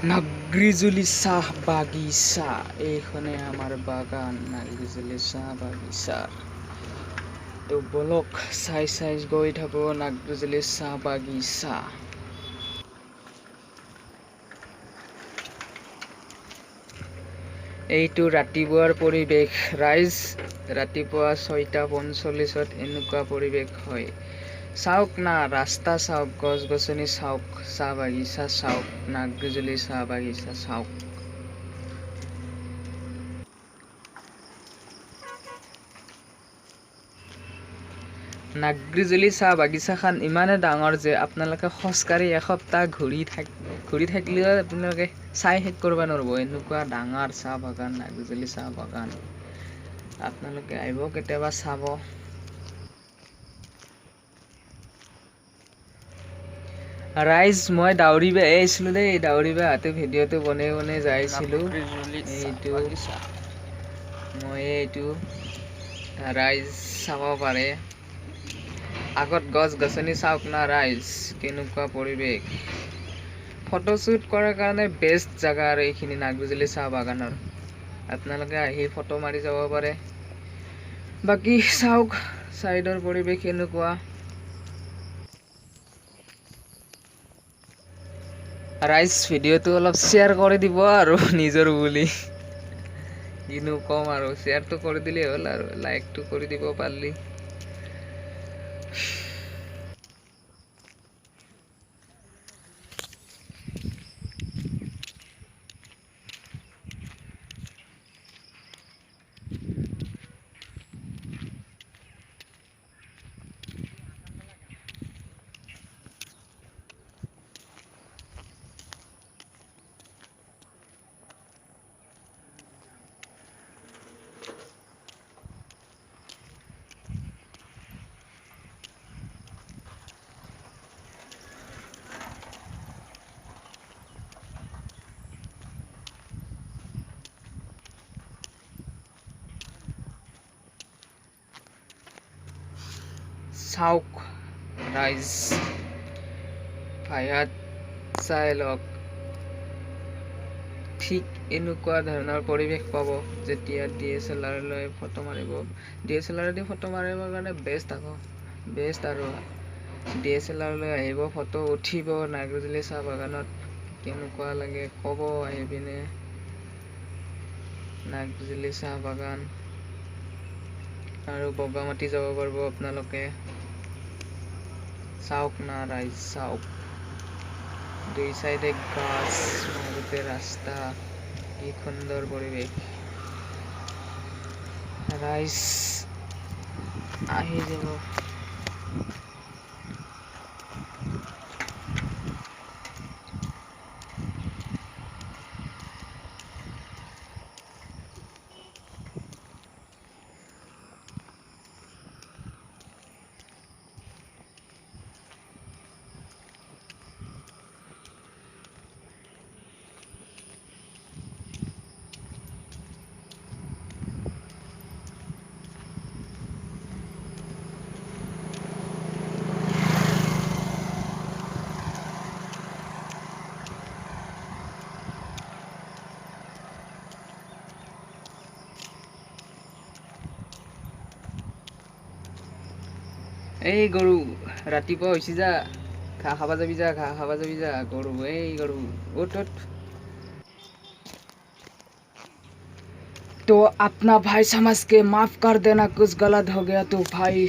নাগৰিজুলি চাহ বাগিচা, এইখনে আমাৰ বাগান নাগৰিজুলি চাহ বাগিচা। তো বলক চাই গৈ থাকো নাগৰিজুলি চাহ বাগিচা। এইটো ৰাতিপুৱাৰ পৰিৱেশ ৰাইজ, ৰাতিপুৱা 6:45 এনেকুৱা পৰিৱেশ হয়। চাওক না, ৰাস্তা চাওক, গছ গছনি চাওক, চাহ বাগিচা চাওক, নাগৰিজুলি চাহ বাগিচা চাওক। নাগৰিজুলি চাহ বাগিচাখন ইমানে ডাঙৰ যে আপোনালোকে খোজকাঢ়ি এসপ্তাহ ঘূৰি থাকিলেও আপোনালোকে চাই শেষ কৰিব নোৱাৰিব। এনেকুৱা ডাঙৰ চাহ বাগান নাগৰিজুলি চাহ বাগান। আপোনালোকে আহিব কেতিয়াবা চাব। ৰাইজ, মই দাউৰিব আহিছিলোঁ দেই, দাউৰিব হাতে ভিডিঅ'টো বনাই যাইছিলোঁ। এইটো ৰাইজ চাব পাৰে। আগত গছ গছনি চাওক না ৰাইজ, কেনেকুৱা পৰিৱেশ। ফটোশ্বুট কৰাৰ কাৰণে বেষ্ট জেগা আৰু এইখিনি নাগৰিজুলি চাহ বাগানৰ। আপোনালোকে আহি ফটো মাৰি যাব পাৰে। বাকী চাওক চাইডৰ পৰিৱেশ কেনেকুৱা। ৰাইজ, ভিডিঅ'টো অলপ শ্বেয়াৰ কৰি দিব আৰু নিজৰ বুলি কিনো কম আৰু, শ্বেয়াৰটো কৰি দিলেই হ'ল আৰু লাইকটো কৰি দিব পাৰিলি। চাওক ৰাইজ, ভাইয়াত চাই লওক। ঠিক এনেকুৱা ধৰণৰ পৰিৱেশ পাব যেতিয়া DSLR লৈ ফটো মাৰিব। DSLR দি ফটো মাৰিবৰ কাৰণে বেষ্ট আৰু DSLR লৈ আহিব, ফটো উঠিব নাগৰিজুলি চাহ বাগানত। কেনেকুৱা লাগে ক'ব আহি পিনে। নাগৰিজুলি চাহ বাগান আৰু বগামাটি যাব পাৰিব আপোনালোকে। চাওক না ৰাইজ, চাওক দুই চাইডে গাছ, মাজতে ৰাস্তা, কি সুন্দৰ পৰিৱেশ। ৰাইজ আহি যাব। এই গৰু, ৰাতিপুৱা হৈছে যা, ঘাঁহ খাবা যাবি যা গৰু। এই গৰু উঠ। तो अपना भाई समझ के माफ कर देना, कुछ गलत हो गया तो भाई